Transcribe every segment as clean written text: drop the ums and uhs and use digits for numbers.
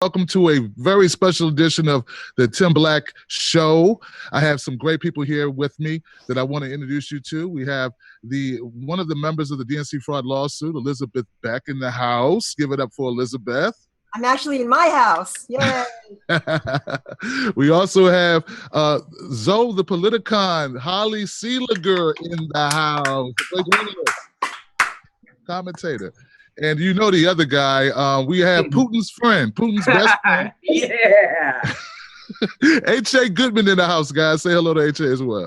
Welcome to a very special edition of the Tim Black Show. I have some great people here with me that I want to introduce you to. We have one of the members of the DNC fraud lawsuit, Elizabeth Beck, in the house. Give it up for Elizabeth. I'm actually in my house. Yay! We also have Zoe the Politicon, Holly Seeliger in the house. Commentator. And you know the other guy, we have Putin's friend, Putin's best friend. Yeah. H.A. Goodman in the house, guys. Say hello to H.A. as well.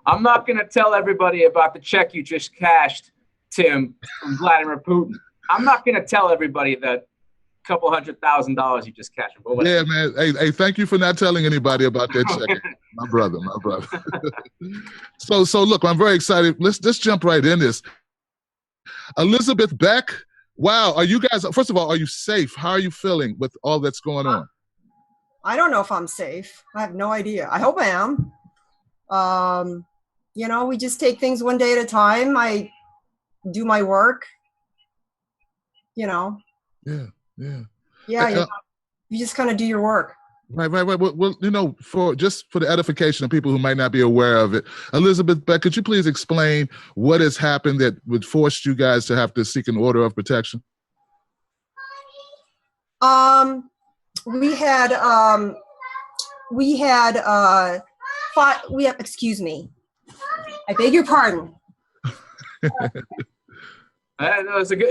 I'm not going to tell everybody about the check you just cashed, Tim, from Vladimir Putin. I'm not going to tell everybody that couple $100,000 you just cashed. Yeah, man. Hey, thank you for not telling anybody about that check. my brother. So look, I'm very excited. Let's jump right in this. Elizabeth Beck, wow. Are you guys, first of all, are you safe? How are you feeling with all that's going on? I don't know if I'm safe. I have no idea. I hope I am. You know, we just take things one day at a time. I do my work, you know. Yeah. You just kind of do your work. Right. Well, you know, for the edification of people who might not be aware of it, Elizabeth Beck, could you please explain what has happened that would force you guys to have to seek an order of protection? Excuse me. I beg your pardon.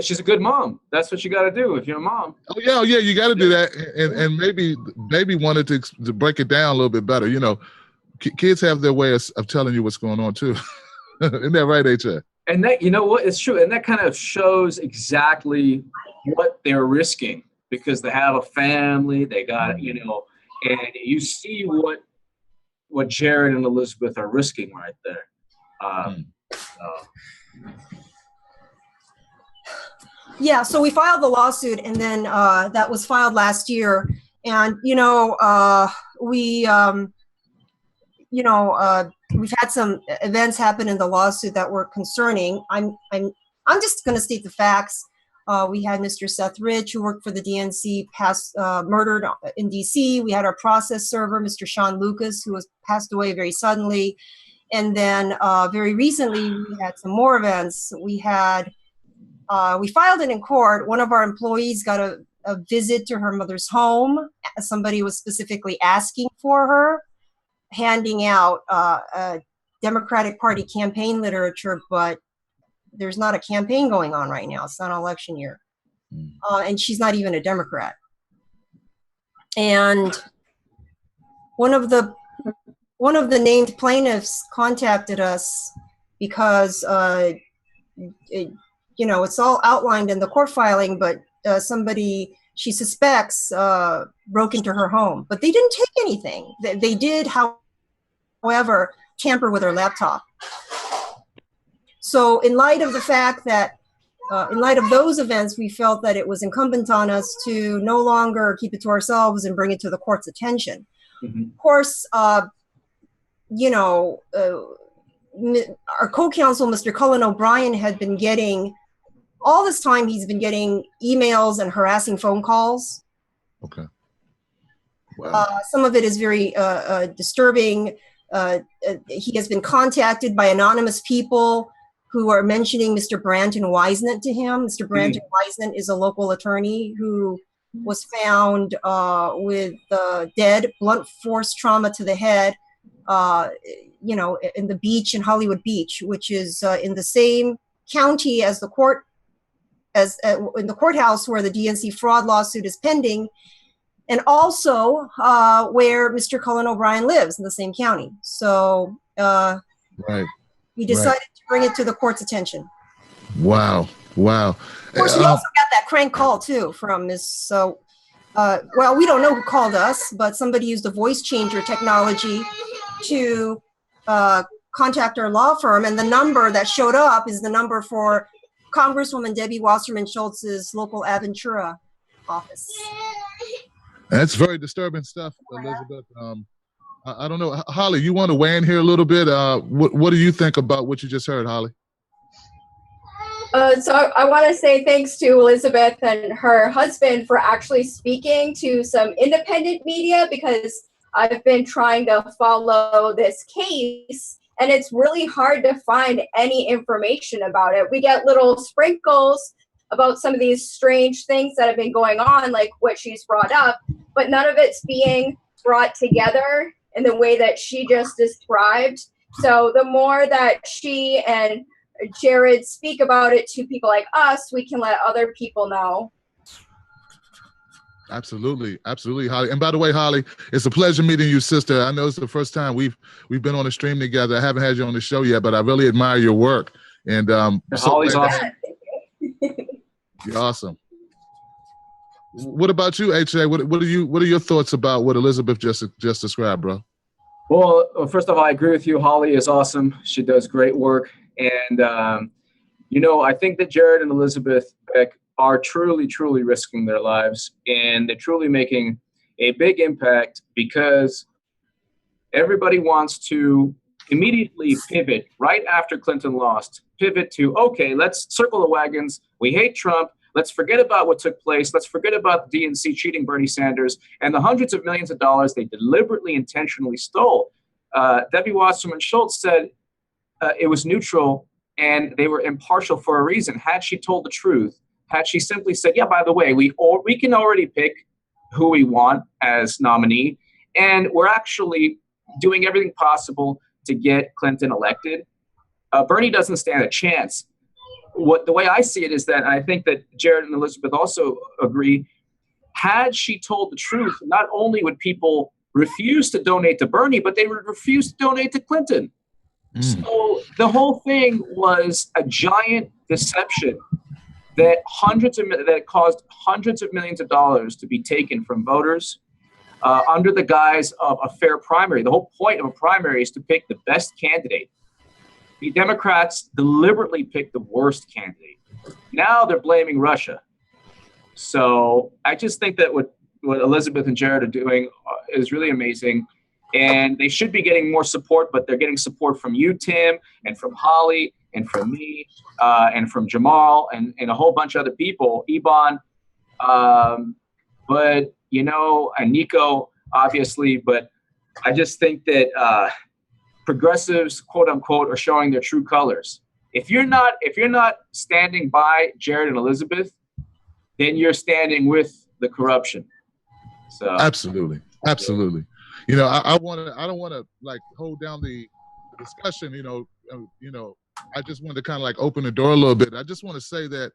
She's a good mom. That's what you got to do if you're a mom. Oh yeah, you got to do that. And maybe wanted to break it down a little bit better. You know, kids have their way of telling you what's going on too. Isn't that right, H.A.? And that, you know what, it's true. And that kind of shows exactly what they're risking because they have a family. They got, you know, and you see what Jared and Elizabeth are risking right there. Yeah, so we filed the lawsuit, and then that was filed last year. And you know, we've had some events happen in the lawsuit that were concerning. I'm just going to state the facts. We had Mr. Seth Rich, who worked for the DNC, murdered in D.C. We had our process server, Mr. Sean Lucas, who passed away very suddenly. And then very recently, we had some more events. We filed it in court. One of our employees got a visit to her mother's home. Somebody was specifically asking for her, handing out Democratic Party campaign literature, but there's not a campaign going on right now. It's not an election year. And she's not even a Democrat. And one of the named plaintiffs contacted us because you know, it's all outlined in the court filing, but somebody she suspects broke into her home. But they didn't take anything. They did, however, tamper with her laptop. So in light of the fact that, in light of those events, we felt that it was incumbent on us to no longer keep it to ourselves and bring it to the court's attention. Mm-hmm. Of course, you know, our co-counsel, Mr. Cullen O'Brien, had been getting, all this time he's been getting emails and harassing phone calls. Okay. Wow. Some of it is very disturbing. He has been contacted by anonymous people who are mentioning Mr. Bheranton Whisenant to him. Mr. Bheranton Whisenant is a local attorney who was found with dead, blunt force trauma to the head, you know, in the beach in Hollywood Beach, which is in the same county as the court, in the courthouse where the DNC fraud lawsuit is pending, and also where Mr. Cullen O'Brien lives in the same county. So we decided to bring it to the court's attention. Wow. Of course, we also got that crank call too from Ms. Well, we don't know who called us, but somebody used a voice changer technology to contact our law firm, and the number that showed up is the number for Congresswoman Debbie Wasserman Schultz's local Aventura office. That's very disturbing stuff, Elizabeth. I don't know, Holly, you want to weigh in here a little bit? What do you think about what you just heard, Holly? So I want to say thanks to Elizabeth and her husband for actually speaking to some independent media, because I've been trying to follow this case and it's really hard to find any information about it. We get little sprinkles about some of these strange things that have been going on, like what she's brought up, but none of it's being brought together in the way that she just described. So the more that she and Jared speak about it to people like us, we can let other people know. Absolutely, absolutely, Holly. And by the way, Holly, it's a pleasure meeting you, sister. I know it's the first time we've been on a stream together. I haven't had you on the show yet, but I really admire your work. And Holly's awesome. You're awesome. What about you, HA? What are your thoughts about what Elizabeth just described, bro? Well, first of all, I agree with you. Holly is awesome. She does great work. And, I think that Jared and Elizabeth Beck are truly, truly risking their lives. And they're truly making a big impact, because everybody wants to immediately pivot right after Clinton lost, pivot to, okay, let's circle the wagons. We hate Trump. Let's forget about what took place. Let's forget about the DNC cheating Bernie Sanders and the hundreds of millions of dollars they deliberately, intentionally stole. Debbie Wasserman Schultz said it was neutral and they were impartial for a reason. Had she told the truth, had she simply said, yeah, by the way, we can already pick who we want as nominee, and we're actually doing everything possible to get Clinton elected, Bernie doesn't stand a chance. The way I see it is that, and I think that Jared and Elizabeth also agree, had she told the truth, not only would people refuse to donate to Bernie, but they would refuse to donate to Clinton. So the whole thing was a giant deception that caused hundreds of millions of dollars to be taken from voters under the guise of a fair primary. The whole point of a primary is to pick the best candidate. The Democrats deliberately picked the worst candidate. Now they're blaming Russia. So I just think that what Elizabeth and Jared are doing is really amazing. And they should be getting more support, but they're getting support from you, Tim, and from Holly, and from me, and from Jamal, and a whole bunch of other people, Iban, and Nico, obviously. But I just think that progressives, quote unquote, are showing their true colors. If you're not standing by Jared and Elizabeth, then you're standing with the corruption. So absolutely. I don't want to like hold down the discussion. I just wanted to kind of like open the door a little bit. I just want to say that,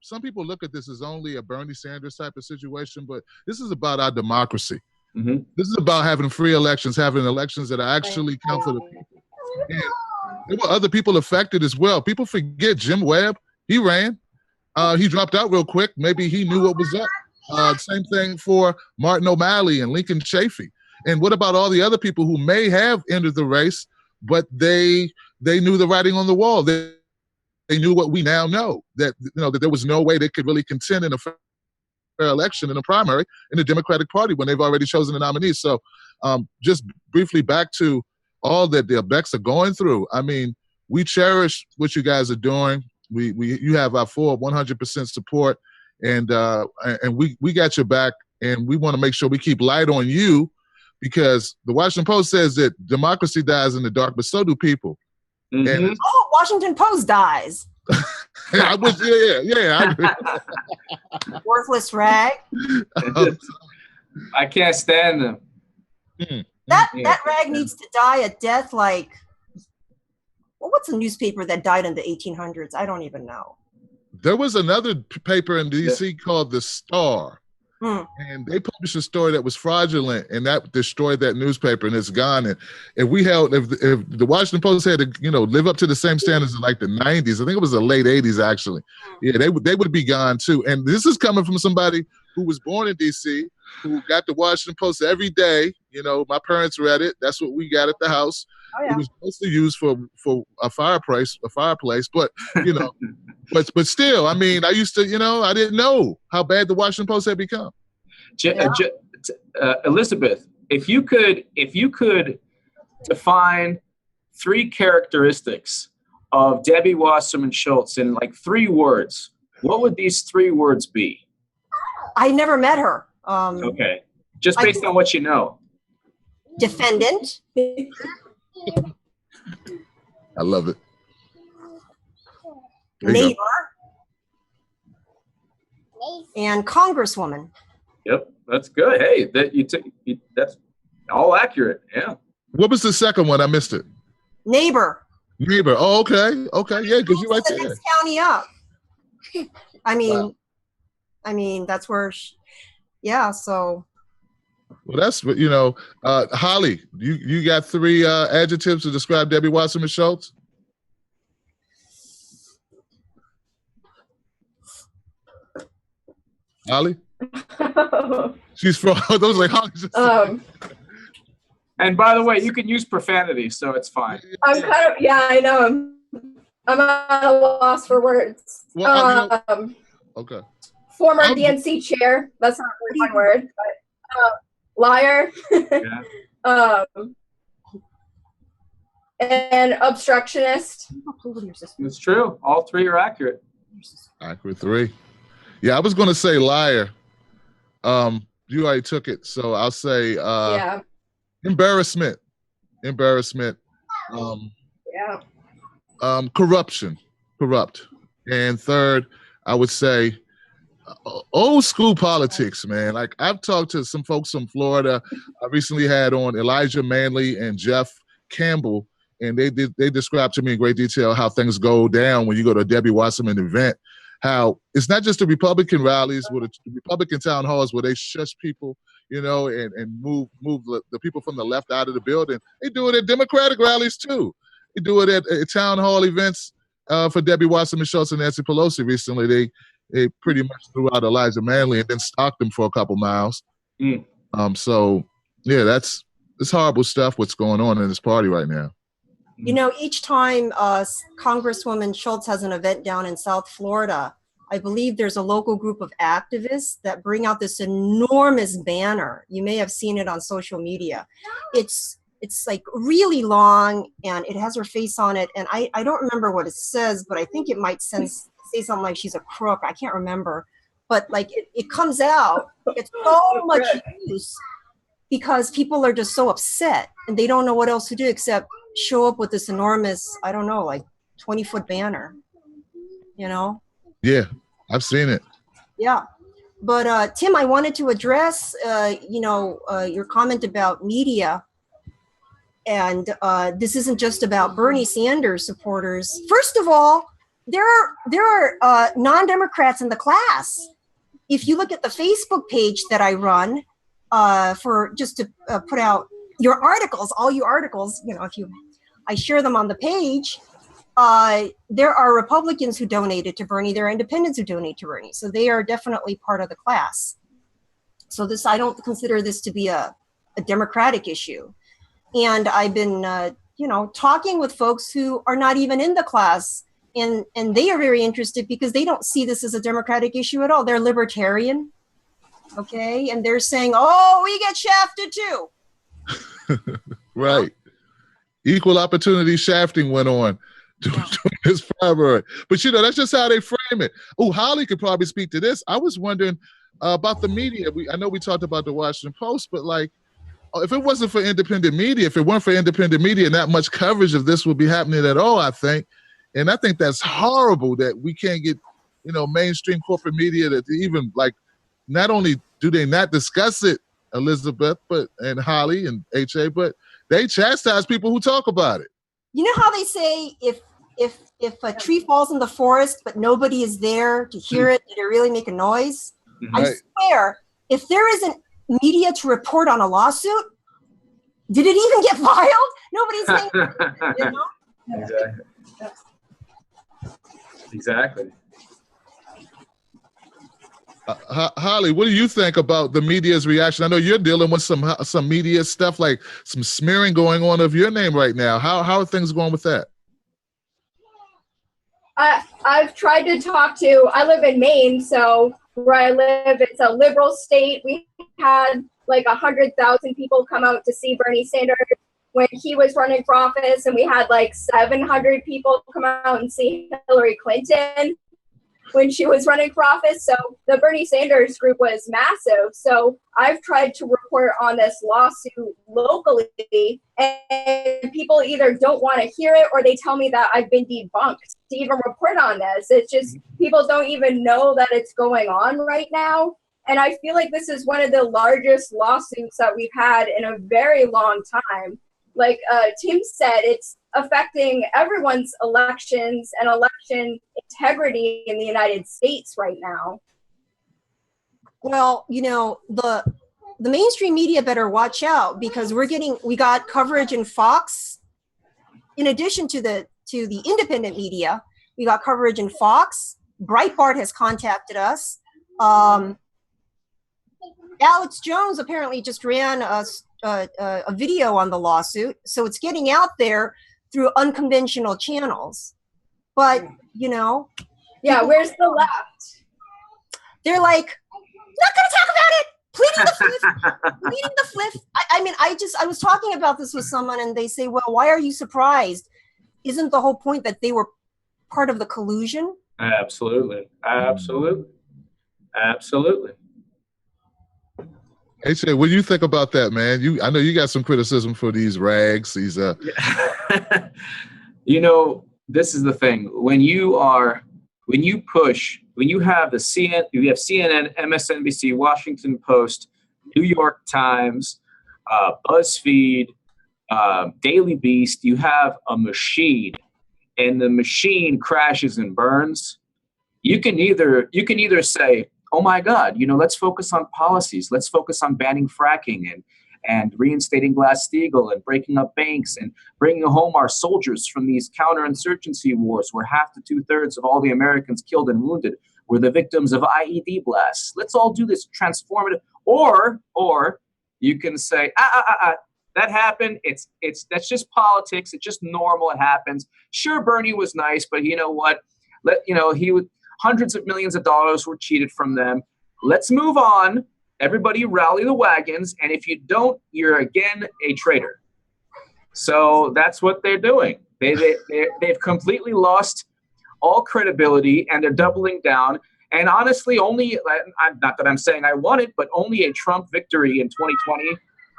some people look at this as only a Bernie Sanders type of situation, but this is about our democracy. Mm-hmm. This is about having free elections, having elections that actually count for the people. And there were other people affected as well. People forget Jim Webb. He ran. He dropped out real quick. Maybe he knew what was up. Same thing for Martin O'Malley and Lincoln Chafee. And what about all the other people who may have entered the race, but they knew the writing on the wall? They knew what we now know, that that there was no way they could really contend in a fair election in a primary in the Democratic Party when they've already chosen a nominee. So just briefly back to all that the Becks are going through. I mean, we cherish what you guys are doing. You have our full 100% support, and we got your back, and we want to make sure we keep light on you, because the Washington Post says that democracy dies in the dark, but so do people. Mm-hmm. And Washington Post dies. I wish, yeah. Worthless rag. I can't stand them. That rag needs to die a death like, what's a newspaper that died in the 1800s? I don't even know. There was another paper in D.C. called The Star. And they published a story that was fraudulent, and that destroyed that newspaper, and it's gone. And if the Washington Post had to, live up to the same standards in like the 90s, I think it was the late 80s actually. Yeah, they would be gone too. And this is coming from somebody who was born in D.C., who got the Washington Post every day. My parents read it. That's what we got at the house. Oh, yeah. It was mostly used for a fireplace, but but still, I mean, I used to, I didn't know how bad the Washington Post had become. Elizabeth, if you could define 3 characteristics of Debbie Wasserman Schultz in like 3 words, what would these 3 words be? I never met her. Okay. Just based on what you know. Defendant. I love it. There you Neighbor. And Congresswoman. Yep, that's good. Hey, that's all accurate. Yeah. What was the second one? I missed it. Neighbor. Neighbor. Oh, okay. Okay. Yeah, because you're right The there. next county up. I mean, Wow. That's where. Yeah. So. Well, that's what Holly. You got 3 adjectives to describe Debbie Wasserman Schultz. Holly. She's from those like Holly. And by the way, you can use profanity, so it's fine. I'm kind of, I know. I'm at a loss for words. Well, okay. Former DNC chair. That's not one word, but liar. Yeah. And obstructionist. It's true. All 3 are accurate. Accurate 3. Yeah, I was going to say liar. You already took it, so I'll say embarrassment. Corruption. Corrupt. And 3rd, I would say old school politics, man. Like I've talked to some folks from Florida. I recently had on Elijah Manley and Jeff Campbell, and they described to me in great detail how things go down when you go to a Debbie Wasserman event. How it's not just the Republican rallies, with the Republican town halls where they shush people, and move the people from the left out of the building. They do it at Democratic rallies too. They do it at town hall events for Debbie Wasserman Schultz and Nancy Pelosi recently. They pretty much threw out Elijah Manley and then stalked him for a couple miles. So yeah, it's horrible stuff what's going on in this party right now. Each time Congresswoman Schultz has an event down in South Florida, I believe there's a local group of activists that bring out this enormous banner. You may have seen it on social media. It's like really long and it has her face on it. And I don't remember what it says, but I think it might say something like she's a crook. I can't remember. But like it comes out, it's so much use because people are just so upset and they don't know what else to do except show up with this enormous, 20-foot banner, Yeah, I've seen it. Yeah. But Tim, I wanted to address, your comment about media. And this isn't just about Bernie Sanders supporters. First of all, there are non-Democrats in the class. If you look at the Facebook page that I run for just to put out your articles, all your articles, I share them on the page. There are Republicans who donated to Bernie. There are independents who donate to Bernie. So they are definitely part of the class. So I don't consider this to be a Democratic issue. And I've been, talking with folks who are not even in the class. And they are very interested because they don't see this as a Democratic issue at all. They're libertarian. Okay. And they're saying, oh, we get shafted too. Right. Equal opportunity shafting went on during this primary. But, that's just how they frame it. Oh, Holly could probably speak to this. I was wondering about the media. I know we talked about the Washington Post, but if it wasn't for independent media, if it weren't for independent media, not much coverage of this would be happening at all, I think. And I think that's horrible that we can't get, mainstream corporate media to even not only do they not discuss it, Elizabeth, and Holly and HA, but they chastise people who talk about it. You know how they say if a tree falls in the forest, but nobody is there to hear it, did it really make a noise? Mm-hmm. I swear, if there isn't media to report on a lawsuit, did it even get filed? Nobody's saying, Exactly. Exactly. Holly, what do you think about the media's reaction? I know you're dealing with some media stuff, like some smearing going on of your name right now. How are things going with that? I've tried to talk to, I live in Maine, so where I live, it's a liberal state. We had 100,000 people come out to see Bernie Sanders when he was running for office, and we had like 700 people come out and see Hillary Clinton when she was running for office. So the Bernie Sanders group was massive. So I've tried to report on this lawsuit locally, and people either don't want to hear it or they tell me that I've been debunked to even report on this. It's just people don't even know that it's going on right now. And I feel like this is one of the largest lawsuits that we've had in a very long time. Like Tim said, it's affecting everyone's elections and election integrity in the United States right now. Well, you know, the mainstream media better watch out, because we got coverage in Fox. In addition to the independent media, we got coverage in Fox. Breitbart has contacted us. Alex Jones apparently just ran a video on the lawsuit, so it's getting out there through unconventional channels. But you know, yeah, where's the left? They're like, not going to talk about it. Pleading the fifth. I mean, I was talking about this with someone, and they say, well, why are you surprised? Isn't the whole point that they were part of the collusion? Absolutely. Hey, Shay, what do you think about that, man? I know you got some criticism for these rags. These You know, this is the thing. When you have CNN, MSNBC, Washington Post, New York Times, BuzzFeed, Daily Beast, you have a machine, and the machine crashes and burns. You can either say, oh my God, you know, let's focus on policies. Let's focus on banning fracking and reinstating Glass-Steagall and breaking up banks and bringing home our soldiers from these counterinsurgency wars where half to 2/3 of all the Americans killed and wounded were the victims of IED blasts. Let's all do this transformative. Or you can say, that happened. That's just politics. It's just normal. It happens. Sure, Bernie was nice, but you know what? Hundreds of millions of dollars were cheated from them. Let's move on. Everybody rally the wagons. And if you don't, you're again a traitor. So that's what they're doing. They've completely lost all credibility, and they're doubling down. And honestly, not that I'm saying I want it, but only a Trump victory in 2020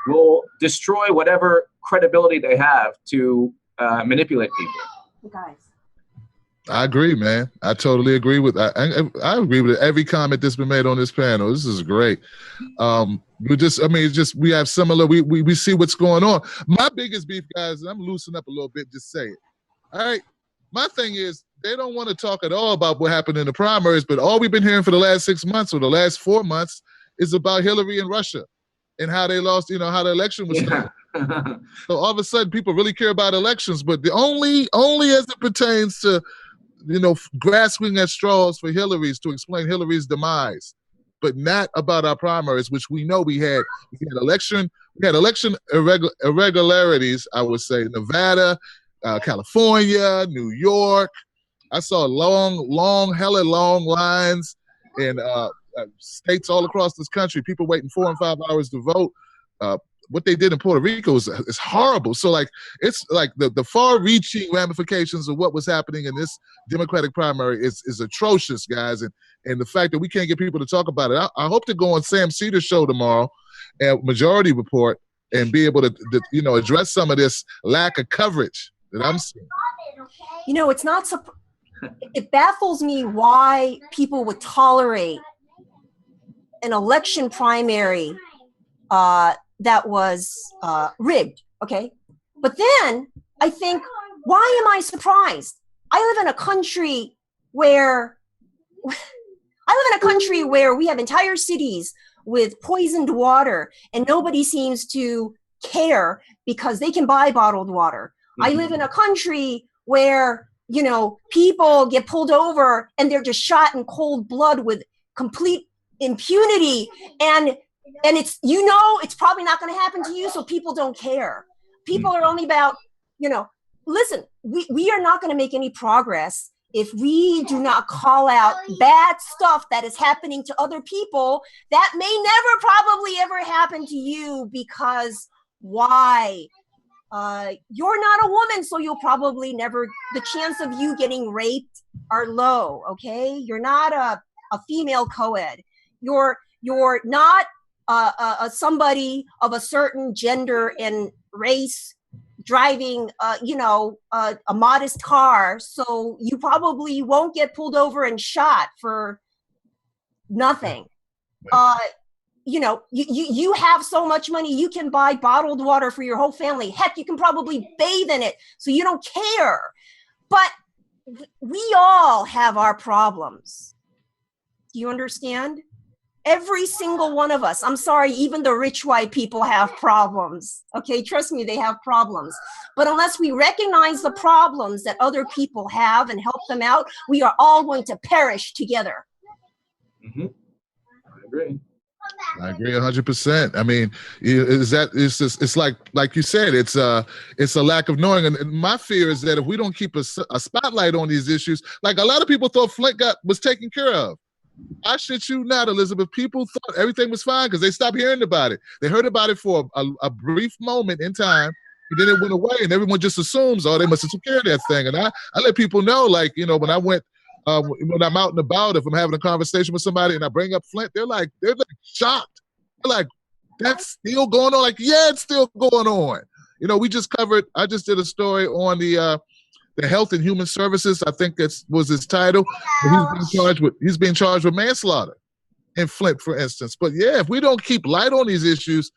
will destroy whatever credibility they have to manipulate people. Guys. I agree, man. I totally agree with I agree with every comment that's been made on this panel. This is great. We have similar. We see what's going on. My biggest beef, guys, and I'm loosening up a little bit. Just say it. All right. My thing is, they don't want to talk at all about what happened in the primaries, but all we've been hearing for the last 6 months or the last 4 months is about Hillary and Russia and how they lost, you know, how the election was stolen. So all of a sudden people really care about elections, but the only as it pertains to, you know, grasping at straws for Hillary's to explain Hillary's demise, but not about our primaries, which we know we had election irregularities, I would say, Nevada, California, New York. I saw hella long lines in states all across this country, people waiting 4 and 5 hours to vote. What they did in Puerto Rico is horrible. So like, it's like the far-reaching ramifications of what was happening in this Democratic primary is atrocious, guys. And the fact that we can't get people to talk about it. I hope to go on Sam Cedar's show tomorrow at Majority Report and be able to address some of this lack of coverage that I'm seeing. You know, it baffles me why people would tolerate an election primary that was rigged, okay? But then I think, why am I surprised? I live in a country where we have entire cities with poisoned water and nobody seems to care because they can buy bottled water. Mm-hmm. I live in a country where, you know, people get pulled over and they're just shot in cold blood with complete impunity, and it's, you know, it's probably not going to happen to you, so people don't care. People are only about, you know, listen, we are not going to make any progress if we do not call out bad stuff that is happening to other people that may never probably ever happen to you, because why? you're not a woman, so you'll probably never, the chance of you getting raped are low, okay? You're not a female co-ed. You're not somebody of a certain gender and race driving, a modest car, so you probably won't get pulled over and shot for nothing. You have so much money, you can buy bottled water for your whole family. Heck, you can probably bathe in it, so you don't care. But we all have our problems. Do you understand? Every single one of us. I'm sorry, even the rich white people have problems. Okay, trust me, they have problems. But unless we recognize the problems that other people have and help them out, we are all going to perish together. Mm-hmm. I agree. I agree 100%. I mean, it's like you said, it's a lack of knowing. And my fear is that if we don't keep a spotlight on these issues, like a lot of people thought Flint was taken care of. I shit you not, Elizabeth. People thought everything was fine because they stopped hearing about it. They heard about it for a brief moment in time, and then it went away, and everyone just assumes, oh, they must have took care of that thing. And I let people know, like, when I went, when I'm out and about, if I'm having a conversation with somebody and I bring up Flint, they're like shocked. They're like, that's still going on? Like, yeah, it's still going on. We just covered, I just did a story on the Health and Human Services, I think that was his title. He's being charged with manslaughter in Flint, for instance. But yeah, if we don't keep light on these issues,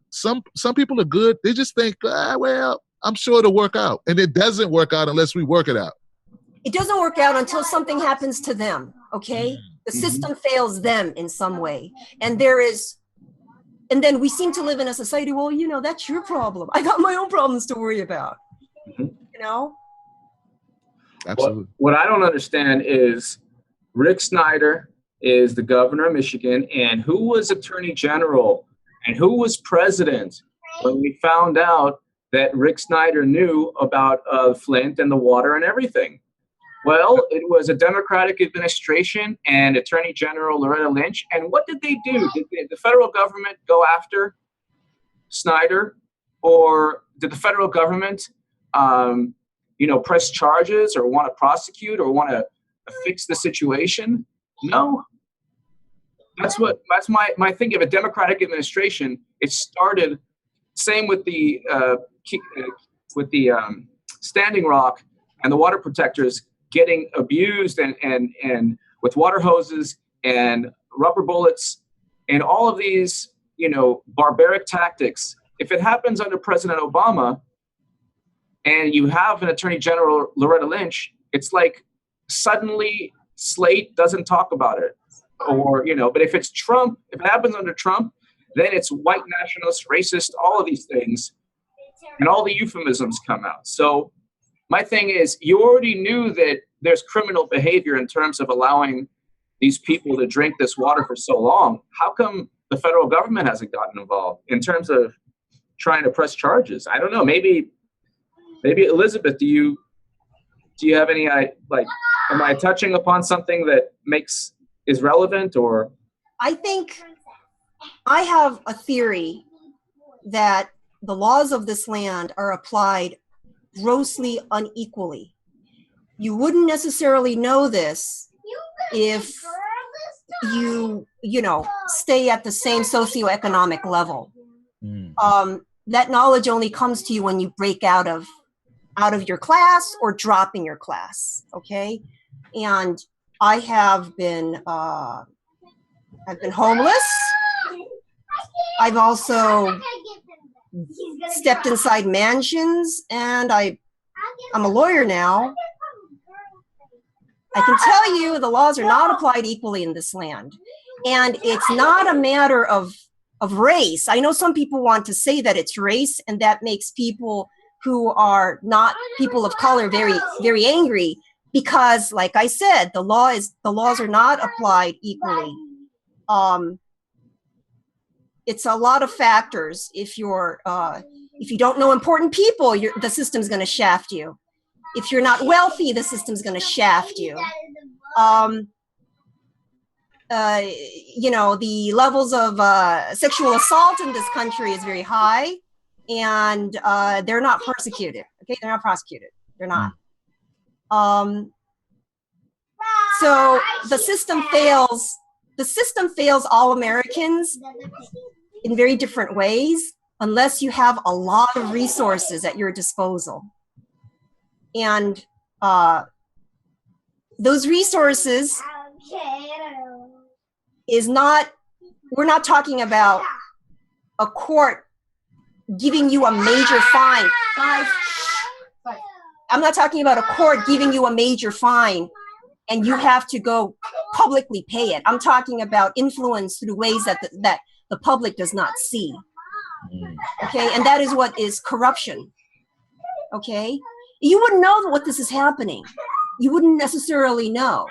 some people are good. They just think, well, I'm sure it'll work out. And it doesn't work out unless we work it out. It doesn't work out until something happens to them, okay? The system fails them in some way. And then we seem to live in a society, well, that's your problem. I got my own problems to worry about, Absolutely. What I don't understand is Rick Snyder is the governor of Michigan, and who was attorney general and who was president when we found out that Rick Snyder knew about Flint and the water and everything? Well, it was a Democratic administration and Attorney General Loretta Lynch. And what did they do? Did the federal government go after Snyder, or did the federal government press charges or want to prosecute or want to fix the situation? No. That's my thing of a Democratic administration. It started, same with the Standing Rock and the water protectors getting abused and with water hoses and rubber bullets and all of these, barbaric tactics. If it happens under President Obama, and you have an Attorney General, Loretta Lynch, it's like suddenly Slate doesn't talk about it. Or, but if it's Trump, if it happens under Trump, then it's white nationalist, racist, all of these things. And all the euphemisms come out. So my thing is, you already knew that there's criminal behavior in terms of allowing these people to drink this water for so long. How come the federal government hasn't gotten involved in terms of trying to press charges? I don't know. Maybe Elizabeth, do you have any, am I touching upon something that is relevant, or? I think I have a theory that the laws of this land are applied grossly unequally. You wouldn't necessarily know this if you stay at the same socioeconomic level. That knowledge only comes to you when you break out of your class or drop in your class, okay? And I have been I've been homeless. I've also stepped inside mansions, and I'm a lawyer now. I can tell you the laws are not applied equally in this land. And it's not a matter of race. I know some people want to say that it's race, and that makes people who are not people of color very, very angry, because, like I said, the laws are not applied equally. It's a lot of factors. If you don't know important people, the system's going to shaft you. If you're not wealthy, the system's going to shaft you. The levels of sexual assault in this country is very high, and they're not persecuted. Okay, they're not prosecuted. They're not. So the system fails. The system fails all Americans in very different ways, unless you have a lot of resources at your disposal. And those resources is not, we're not talking about a court giving you a major fine. Guys, I'm not talking about a court giving you a major fine and you have to go publicly pay it. I'm talking about influence through ways that the public does not see. Okay, and that is what is corruption. Okay, you wouldn't know what this is happening. You wouldn't necessarily know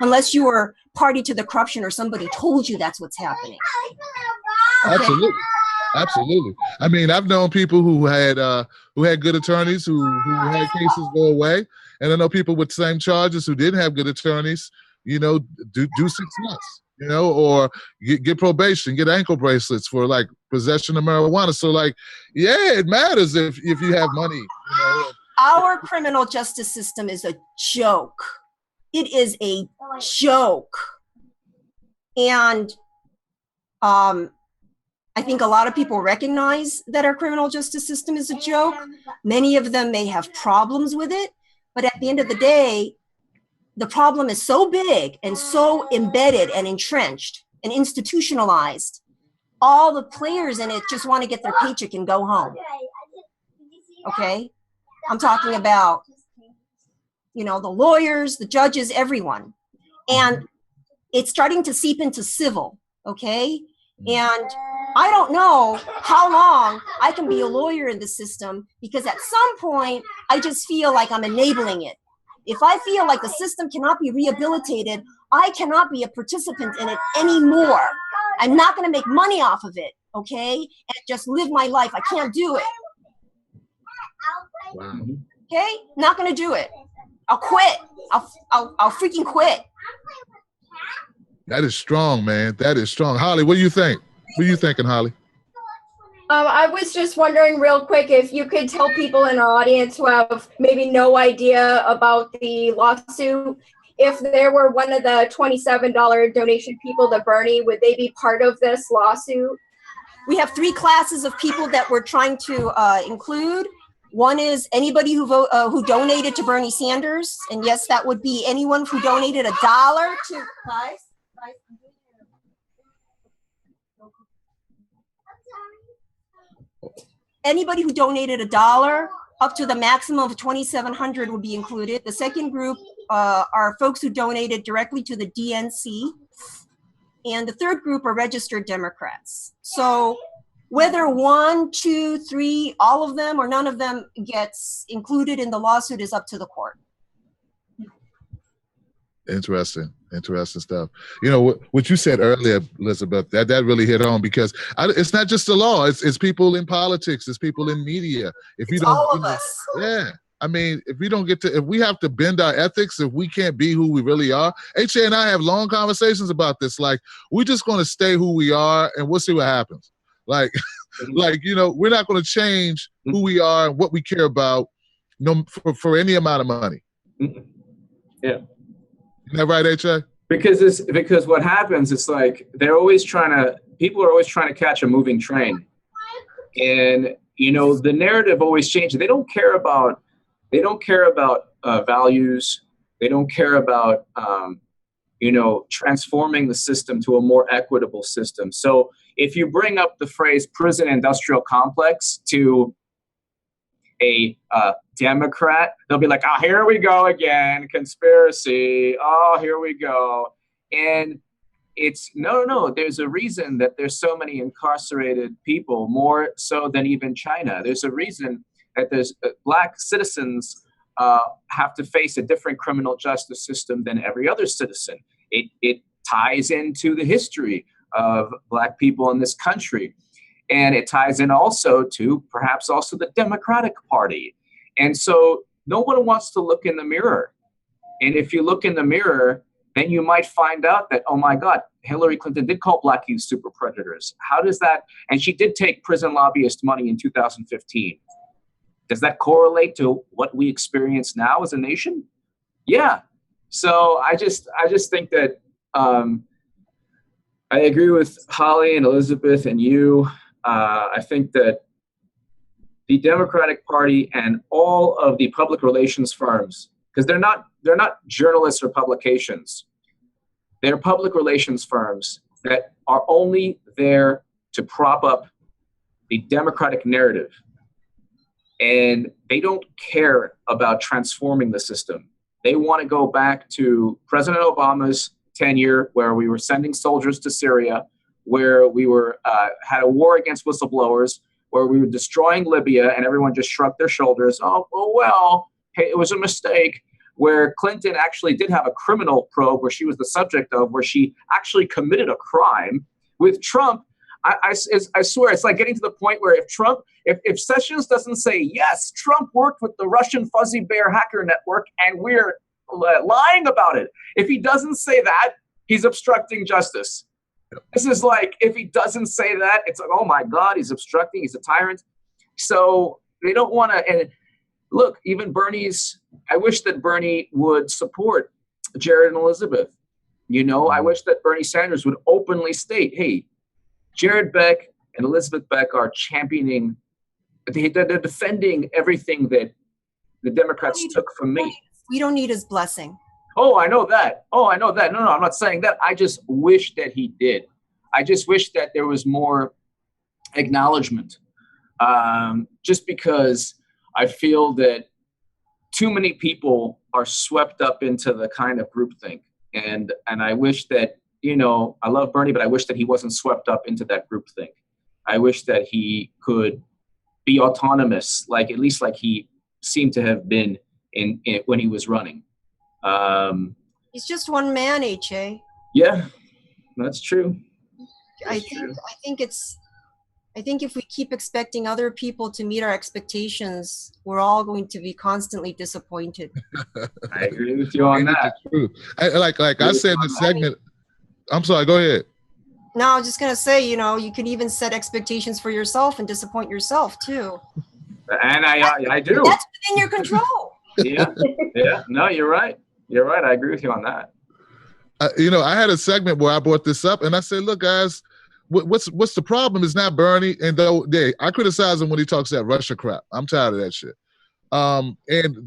unless you were party to the corruption or somebody told you that's what's happening. Okay? Absolutely. Absolutely. I mean, I've known people who had good attorneys who had cases go away, and I know people with the same charges who didn't have good attorneys, you know, do 6 months, you know, or get probation, get ankle bracelets for like possession of marijuana. So like, yeah, it matters if you have money. You know. Our criminal justice system is a joke. It is a joke, and I think a lot of people recognize that our criminal justice system is a joke. Many of them may have problems with it, but at the end of the day, the problem is so big and so embedded and entrenched and institutionalized. All the players in it just want to get their paycheck and go home. Okay? I'm talking about, you know, the lawyers, the judges, everyone. And it's starting to seep into civil, okay? And I don't know how long I can be a lawyer in the system, because at some point, I just feel like I'm enabling it. If I feel like the system cannot be rehabilitated, I cannot be a participant in it anymore. I'm not going to make money off of it, okay? And just live my life. I can't do it. Wow. Okay? Not going to do it. I'll quit. I'll freaking quit. That is strong, man. That is strong. Holly, what do you think? What are you thinking, Holly? I was just wondering real quick if you could tell people in our audience who have maybe no idea about the lawsuit, if there were one of the $27 donation people to Bernie, would they be part of this lawsuit? We have 3 classes of people that we're trying to include. One is anybody who donated to Bernie Sanders, and yes, that would be anyone who donated $1 to anybody who donated $1 up to the maximum of $2,700 would be included. The second group are folks who donated directly to the DNC, and the third group are registered Democrats. So whether 1, 2, 3, all of them or none of them gets included in the lawsuit is up to the court. Interesting stuff. You know, what you said earlier, Elizabeth, that really hit home, because it's not just the law. It's people in politics. It's people in media. If you It's don't, all of us. Yeah. I mean, if we have to bend our ethics, if we can't be who we really are. HA and I have long conversations about this. Like, we're just going to stay who we are, and we'll see what happens. Like, you know, we're not going to change who we are and what we care about, for any amount of money. Yeah. Isn't that right, HA? Because what happens is, like, people are always trying to catch a moving train, and you know, the narrative always changes. They don't care about values. They don't care about you know, transforming the system to a more equitable system. So if you bring up the phrase prison industrial complex to a Democrat, they'll be like, oh, here we go again, conspiracy. Oh, here we go. And it's no, there's a reason that there's so many incarcerated people, more so than even China. There's a reason that there's Black citizens have to face a different criminal justice system than every other citizen. It ties into the history of Black people in this country. And it ties in also to perhaps also the Democratic Party. And so no one wants to look in the mirror. And if you look in the mirror then you might find out that, oh my God, Hillary Clinton did call black youth super predators. How does that, and she did take prison lobbyist money in 2015. Does that correlate to what we experience now as a nation? Yeah. So I just think that I agree with Holly and Elizabeth and you. I think that the Democratic Party and all of the public relations firms, because they're not journalists or publications, they're public relations firms that are only there to prop up the Democratic narrative. And they don't care about transforming the system. They want to go back to President Obama's tenure, where we were sending soldiers to Syria, where we were had a war against whistleblowers, where we were destroying Libya, and everyone just shrugged their shoulders. Oh well, hey, it was a mistake. Where Clinton actually did have a criminal probe, where she was the subject of, where she actually committed a crime. With Trump, I swear, it's like getting to the point where if Sessions doesn't say, yes, Trump worked with the Russian Fuzzy Bear hacker network and we're lying about it. If he doesn't say that, he's obstructing justice. This is like, if he doesn't say that, it's like, oh my God, he's obstructing, he's a tyrant. So they don't want to, and look, even I wish that Bernie would support Jared and Elizabeth. I wish that Bernie Sanders would openly state, hey, Jared Beck and Elizabeth Beck are championing, they're defending everything that the Democrats took from me. We don't need his blessing. Oh, I know that. No, I'm not saying that. I just wish that he did. I just wish that there was more acknowledgement. Just because I feel that too many people are swept up into the kind of groupthink. And I wish that, I love Bernie, but I wish that he wasn't swept up into that groupthink. I wish that he could be autonomous, at least like he seemed to have been in when he was running. He's just one man, H.A. Yeah, that's true. I think if we keep expecting other people to meet our expectations, we're all going to be constantly disappointed. I agree with you on that. Like I said in the segment, I'm sorry, go ahead. No, I was just going to say, you can even set expectations for yourself and disappoint yourself too. And I do. That's within your control. Yeah. No, you're right. You're right. I agree with you on that. I had a segment where I brought this up and I said, look, guys, what's the problem is not Bernie. And though I criticize him when he talks that Russia crap. I'm tired of that shit. And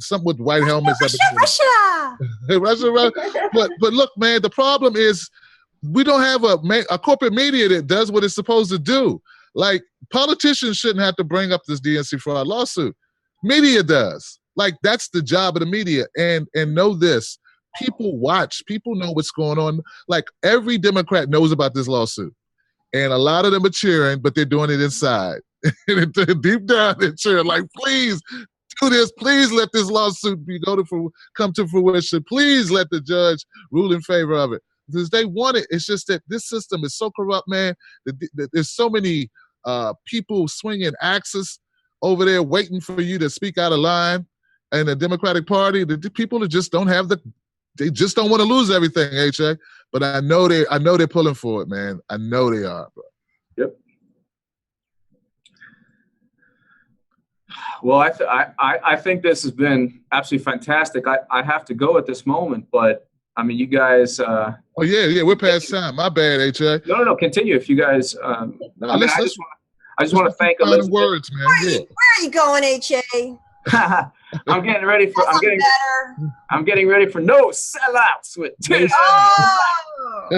something with white helmets. Russia. But look, man, the problem is we don't have a corporate media that does what it's supposed to do. Like, politicians shouldn't have to bring up this DNC fraud lawsuit. Media does. Like, that's the job of the media. And know this, people watch, people know what's going on. Like, every Democrat knows about this lawsuit. And a lot of them are cheering, but they're doing it inside. Deep down, they're cheering, like, please do this. Please let this lawsuit come to fruition. Please let the judge rule in favor of it. Because they want it. It's just that this system is so corrupt, man. There's so many people swinging axes over there waiting for you to speak out of line. And the Democratic Party, the people that just don't have they just don't want to lose everything, H.A. But I know they're pulling for it, man. I know they are, bro. Yep. Well, I think this has been absolutely fantastic. I have to go at this moment, but I mean, you guys. Oh yeah, we're past time. My bad, H.A. No. Continue if you guys. I just want to thank Elizabeth. Words, man. Where are you going, H.A.? I'm getting ready for. I'm getting ready for no sellouts with Tish. Oh!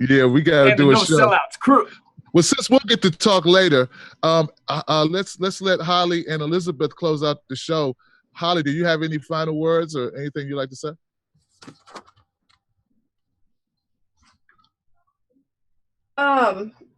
Yeah, we gotta do a no show. Sellouts crew. Well, since we'll get to talk later, let's let Holly and Elizabeth close out the show. Holly, do you have any final words or anything you'd like to say?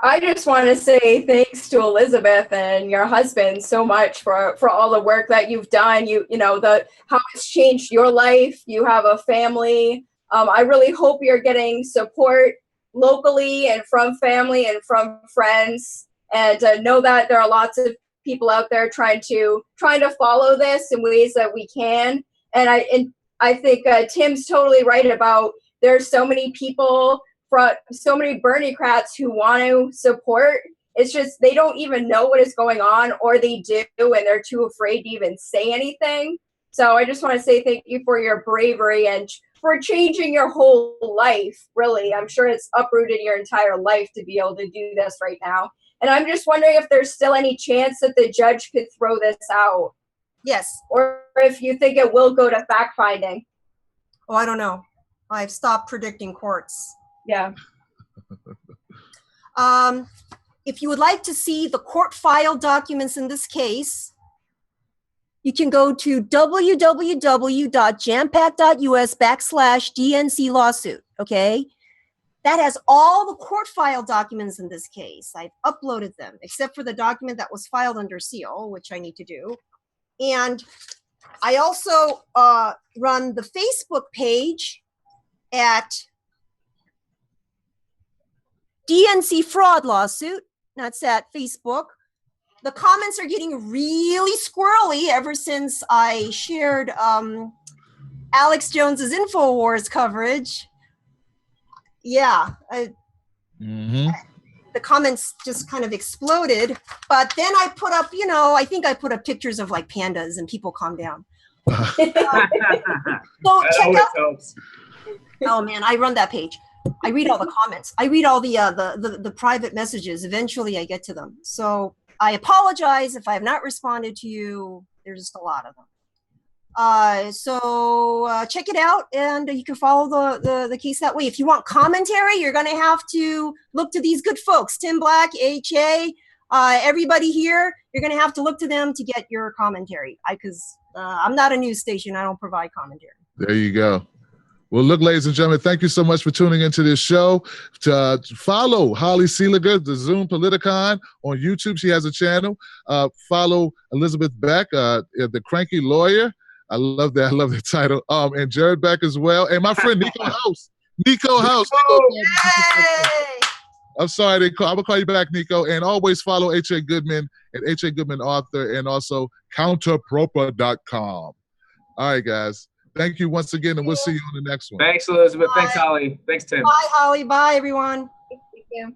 I just want to say thanks to Elizabeth and your husband so much for all the work that you've done. How it's changed your life. You have a family. I really hope you're getting support locally and from family and from friends. And know that there are lots of people out there trying to follow this in ways that we can. And I think Tim's totally right about there's so many people, so many Berniecrats who want to support. It's just they don't even know what is going on, or they do, and they're too afraid to even say anything. So I just want to say thank you for your bravery and for changing your whole life, really. I'm sure it's uprooted your entire life to be able to do this right now. And I'm just wondering if there's still any chance that the judge could throw this out. Yes. Or if you think it will go to fact-finding. Oh, I don't know. I've stopped predicting courts. Yeah. If you would like to see the court file documents in this case, you can go to www.jampack.us/DNC lawsuit, okay? That has all the court file documents in this case. I've uploaded them, except for the document that was filed under seal, which I need to do. And I also run the Facebook page at DNC fraud lawsuit. That's at Facebook. The comments are getting really squirrely ever since I shared Alex Jones's InfoWars coverage. Yeah, the comments just kind of exploded. But then I put up, I think I put up pictures of like pandas, and people calm down. So check out. Oh man, I run that page. I read all the comments. I read all the private messages. Eventually I get to them. So I apologize if I have not responded to you. There's just a lot of them. So check it out, and you can follow the case that way. If you want commentary, you're going to have to look to these good folks, Tim Black, HA, everybody here. You're going to have to look to them to get your commentary, because I'm not a news station. I don't provide commentary. There you go. Well, look, ladies and gentlemen, thank you so much for tuning into this show. To follow Holly Seeliger, the Zoom Politicon on YouTube. She has a channel. Follow Elizabeth Beck, the Cranky Lawyer. I love that. I love the title. And Jared Beck as well. And my friend Nico House. Nico House. I'm sorry. I'm going to call you back, Nico. And always follow H.A. Goodman at H.A. Goodman Author, and also counterpropa.com. All right, guys. Thank you once again, and we'll see you on the next one. Thanks, Elizabeth. Bye. Thanks, Holly. Thanks, Tim. Bye, Holly. Bye, everyone. Thank you.